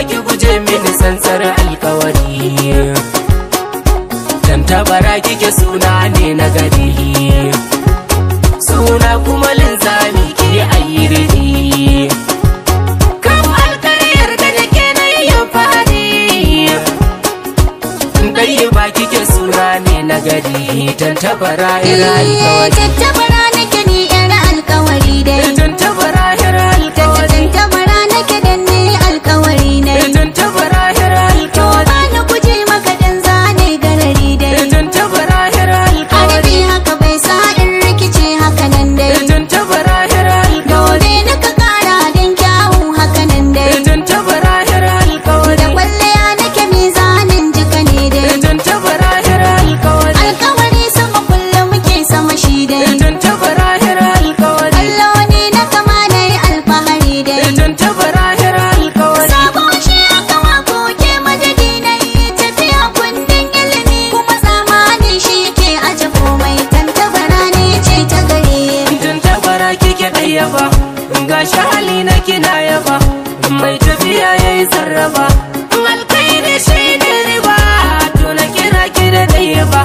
ki guje mini sansar alkawari. Tantabara kike suna ne na gari, suna kuma linzami ki ayyirdi. Kan alkaryar da nake na yi fari, ɗaya ba kike suna ne na gari. Tantabara ira alkawari, tantabara nake ni ira alkawari dai. Tantabara ira alkawari, tantabara nake dan ni alkawari ne. Tantabara ira alkawari, ba na guje maka dan zane garari dai. Tantabara ira alkawari, arabi haka bai sa in rikice haka nan dai. Tantabara ira alkawari, dole na ka kara dan kyawu haka nan dai. Tantabara ira alkawari, da kwalliya nake mizanin jika ne dai. Tantabara ira alkawari, alkawari sama kullum muke sama shi dai. Tantabara ira alkawari, alloni na kama na yi alfahari dai. Tantabara ira alkawari, sabon shi aka wako ke madadi na yi tafiya kundin ilimi kuma zamani shi ke aje komai. Tantabara ne ce ta gare. Tantabara kike ɗaya ba, gashi hali na kina yaba, mai tafiya yayi sarrafa. Alkairi shi ne riba, to na kira ki da ɗaya ba,